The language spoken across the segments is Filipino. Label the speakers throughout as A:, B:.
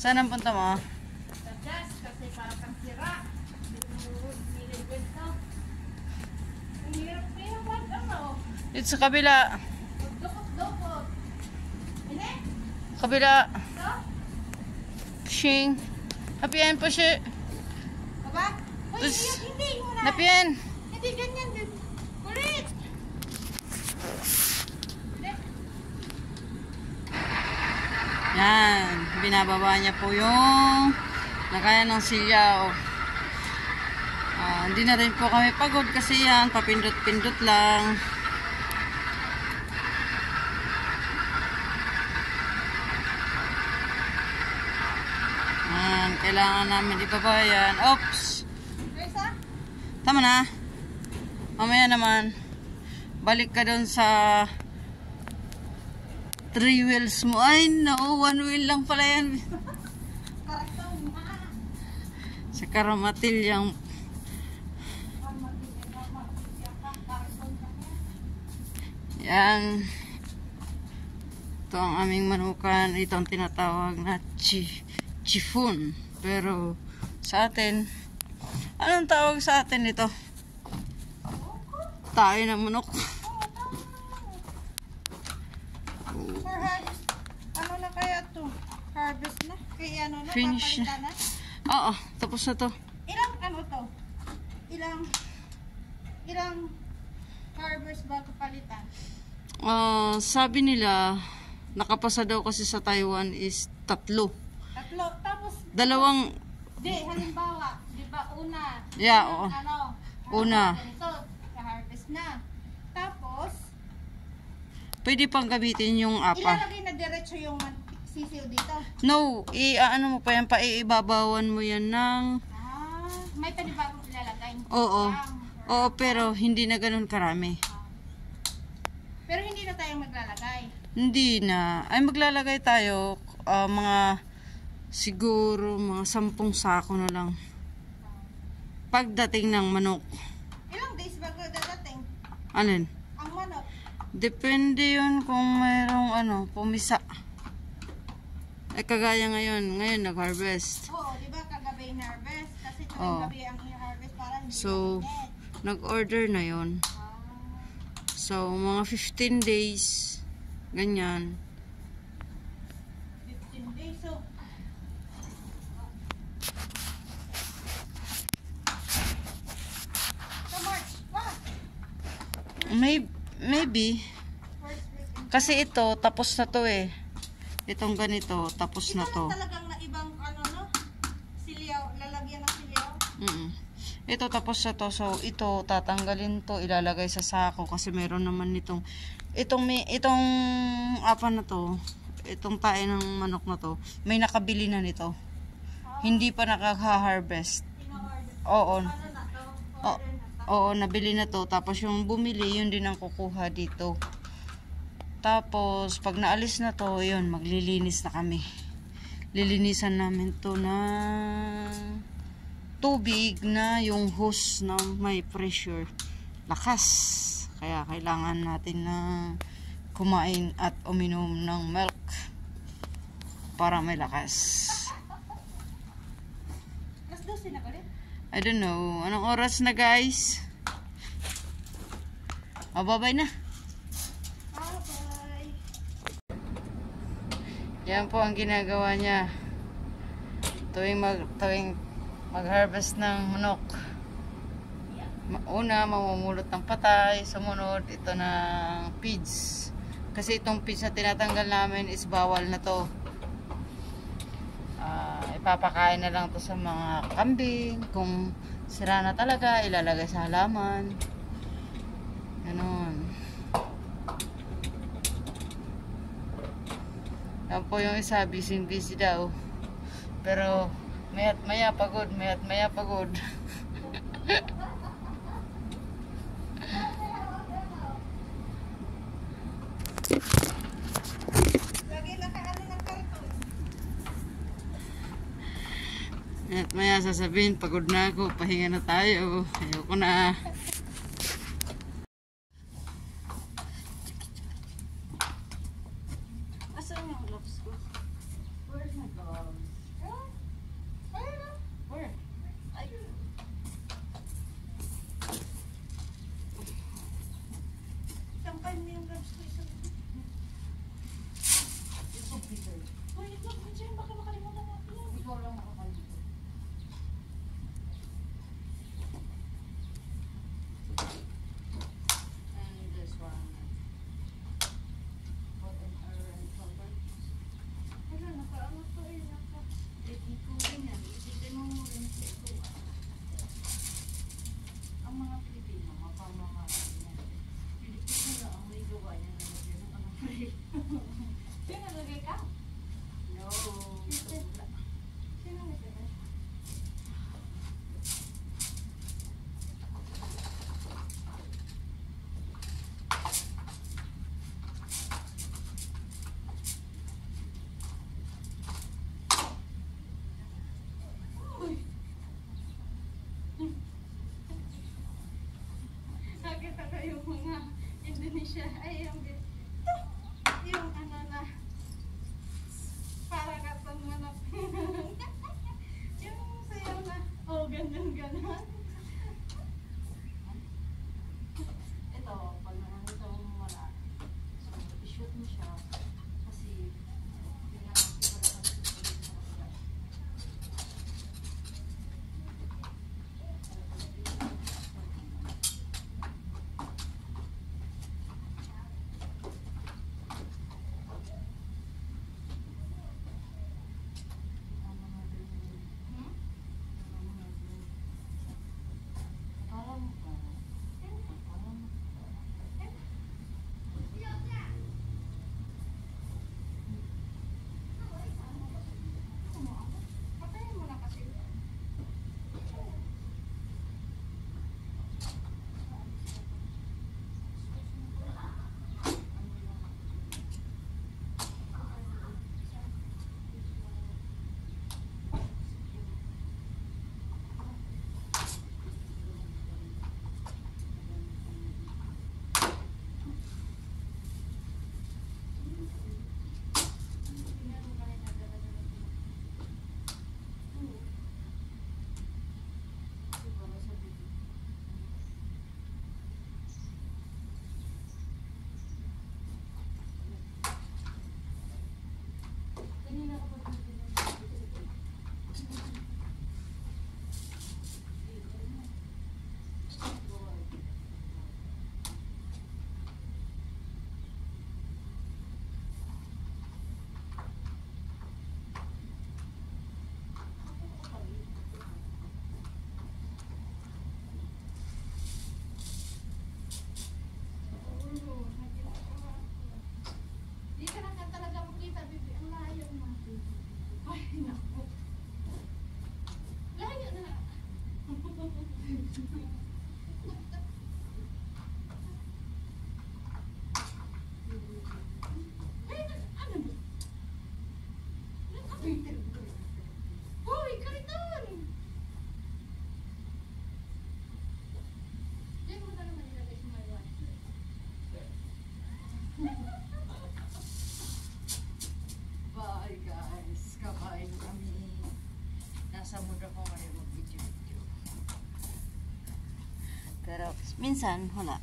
A: Saan ang punta mo?
B: Sa gas, kasi para kang sira. Ang hirap kaya ano?
A: Dito sa kabila.
B: Dukot-dukot. Ini?
A: Kabila.
B: Ito?
A: Shing. Napian po siya.
B: Aba? Uy,
A: Us.
B: hindi mo na.
A: Napian.
B: Hindi ganyan din. Kulit!
A: Yan. Binababa niya po yung lagayan ng silyaw. Hindi na rin po kami pagod kasi yan. Papindot-pindot lang. Kailangan namin ibaba yan. Oops! Tama na. Mamaya naman. Balik ka doon sa 3 wheels mo. Ay, no. 1 wheel lang pala yan. Sa Karamatil yung yan. Ito ang aming manukan. Ito ang tinatawag na chiffon. Pero sa atin, anong tawag sa atin ito? Tayo ng manok.
B: Ano na kaya to? Harvest na? Kaya ano na?
A: Finish
B: Papalitan na?
A: Oo, tapos na to.
B: Ilang ano to? Ilang harvest bago palitan?
A: Sabi nila, nakapasa daw kasi sa Taiwan is 3.
B: Tatlo. Tapos,
A: Dalawang,
B: halimbawa, di ba una?
A: yeah, oo.
B: Ano?
A: Una.
B: Ganito, harvest na. Tapos,
A: Pwede pang gamitin yung apa.
B: ilalagay na diretso yung sisiw dito.
A: No, ano mo pa yan, paibabawan mo yan ng...
B: May panibagong ilalagay.
A: Oo. Oo, pero hindi na ganun karami.
B: Pero hindi na tayo maglalagay.
A: Hindi na. Ay, maglalagay tayo, siguro mga 10 sako na lang. Pagdating ng manok.
B: Ilang days bago dadating?
A: Alin?
B: Ang manok.
A: Depende yun kung mayroong pumisa. Ay, kagaya ngayon nag-harvest.
B: Oo, di ba kagabi in-harvest? Kasi tuwing
A: Oo.
B: gabi ang in-harvest para hindi
A: So,
B: mainit.
A: nag-order na yun. So, mga 15 days, ganyan.
B: 15 days. So, March, what?
A: Maybe.
B: First week in
A: Kasi ito, tapos na to eh. Itong ganito, tapos na to.
B: Ito lang talagang na ibang no? Silyaw, lalagyan ng silyaw.
A: Ito tapos na to. So, ito, tatanggalin to, ilalagay sa sako. Kasi meron naman itong apa na to, itong tae ng manok na to, may nakabili na nito. Hindi pa nakaka-harvest. Oo.
B: Ano na to?
A: Oo, oo, nabili na to. Tapos yung bumili, yun din ang kukuha dito. Tapos, pag naalis na to, yun, maglilinis na kami. Lilinisan namin to ng tubig na yung hose na may pressure. Lakas. Kaya kailangan natin na kumain at uminom ng milk para may lakas.
B: Mas 12 na ulit.
A: I don't know. Anong oras na, guys? Bye-bye na.
B: Bye.
A: Yan po ang ginagawa niya tuwing mag-harvest ng manok. Una, mamumulot ng patay. Sumunod, ito ng feeds. Kasi itong feeds na tinatanggal namin is bawal na to. Ipapakain na lang to sa mga kambing. Kung sira na talaga, ilalagay sa halaman. Ganon. Yan po yung isa, busy daw. Pero, maya't maya pagod, maya't maya pagod.
B: Lagi nakaano ng karton.
A: At maya sasabihin, pagod na ako, pahinga na tayo. Ayoko na.
B: Asan yung gloves ko? Where's my gloves?
A: Where? Ay.
B: Sampay mo yung gloves ko isang.
A: It's so bitter.
B: Uy, ito, Jen, baka makalimutan natin yan.
A: Ikaw lang makakalimutan. And this one. What an iron cover.
B: Wala, nakaano to eh,
A: Hindi ko rin yan. Isipin mo rin ito. Ang mga Pilipino, mapamahal na. Pilipino na ang may gawa niya na magyan ng anak rin.
B: Sino nalagay ka?
A: No.
B: Sino nalagay? Nakita ko yung mga Indonesia, ay yung ano na, para katang manap. Yung sayaw na, oh, ganyan.
A: Ito, pag nakakita mo wala, so, i-shoot mo siya kasi kailangan ko pala sa mga.
B: Patayin mo na kasi. Di ka na talaga makita, bibi. Ang layo na. Ay, naku. Layo na. Ay, ano? Hoy, kariton! Diyan mo na naman nilagay sa may watch.
A: Bye guys, kabain kami. Nasa mood ako ngayon mag-video. Pero minsan wala.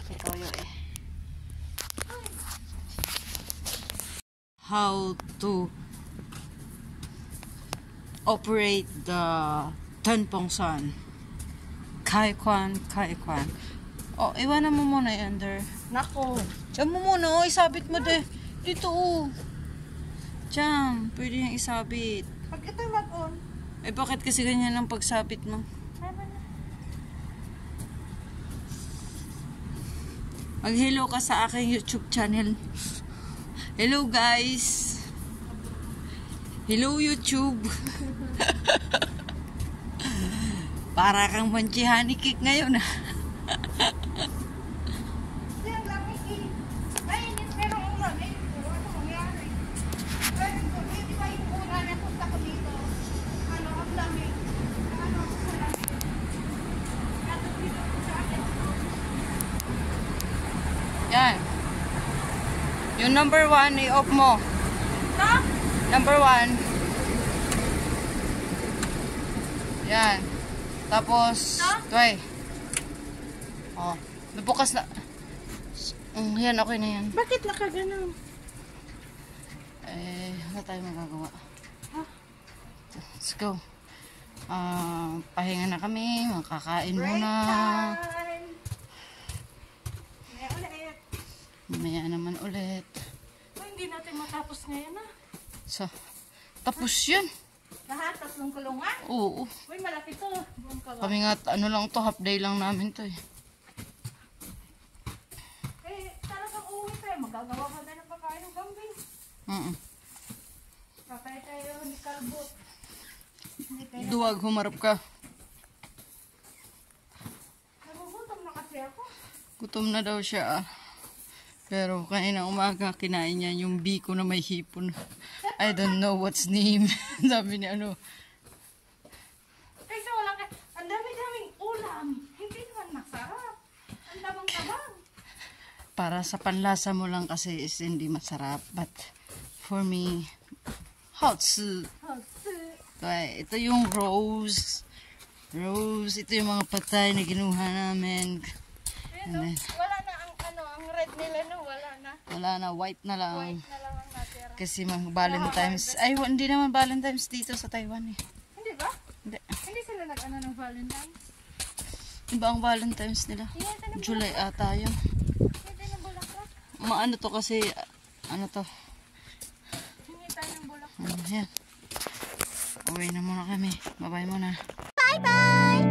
A: Ikaw yun eh. How to operate the Tenpongsan. Kaikwan. Oh, iwanan mo muna yan there.
B: Nako.
A: Diyan mo muna, oh, isabit mo de. Dito, oh. Diyan, pwede niyang isabit.
B: Pag ito mag-on,
A: Eh, bakit kasi ganyan ang pagsabit mo?
B: tama na.
A: Mag-hello ka sa aking YouTube channel. Hello, guys. Hello, YouTube. Para kang manchihani cake ngayon, ha?
B: Yan lang, Miki. Mainit, pero ang lamig ko. Ano mangyari? Pero di ba yung una na punta ko dito? Ano, ang lamig. Ano, ang lamig. Kato dito sa akin.
A: Yan. Yung number 1, i-off mo.
B: Ha?
A: Number 1. Yan. Tapos, try. Oh, nabukas na. Yan, okay na yan.
B: Bakit nakaganon?
A: Wala tayong magagawa.
B: Huh?
A: Let's go. Pahinga na kami. Makakain
B: Break
A: muna.
B: time! Maya ulit.
A: Mamaya naman ulit.
B: Hindi natin matapos ngayon ah.
A: So, tapos yun.
B: Lahat, tatlong kulungan?
A: Oo.
B: Uy, malaki to. Buong kawa.
A: Kami nga, ano lang to, half day lang namin to eh.
B: Talagang uwi tayo. Magagawa ka na ng pagkain ng kambing. Kakain tayo ni Kalbot.
A: Duwag, humarap ka.
B: Nagugutom na kasi ako.
A: Gutom na daw siya ah. Pero kanina umaga, kinain niya yung biko na may hipon. I don't know what's name. Sabi niya ano.
B: Kasi wala ka. Ang dami-daming ulam. Hindi naman masarap. Ang tabang-tabang.
A: Para sa panlasa mo lang kasi is hindi masarap. But for me, hotsu. Ito yung rose. Ito yung mga patay na ginuha namin.
B: Wala na ang red nila no.
A: Wala na, white na lang.
B: White na lang ang natira.
A: Kasi mga Valentine's. Ay, hindi naman Valentine's dito sa Taiwan eh.
B: Hindi ba?
A: Hindi.
B: Hindi sila nag-ano ng Valentine's?
A: Iba ang Valentine's nila. July ata yun.
B: Hindi ng bulaklak.
A: Maano to kasi, ano to.
B: Hindi tayo ng bulaklak.
A: Yan. Uwi na muna kami. Bye-bye muna.
B: Bye-bye!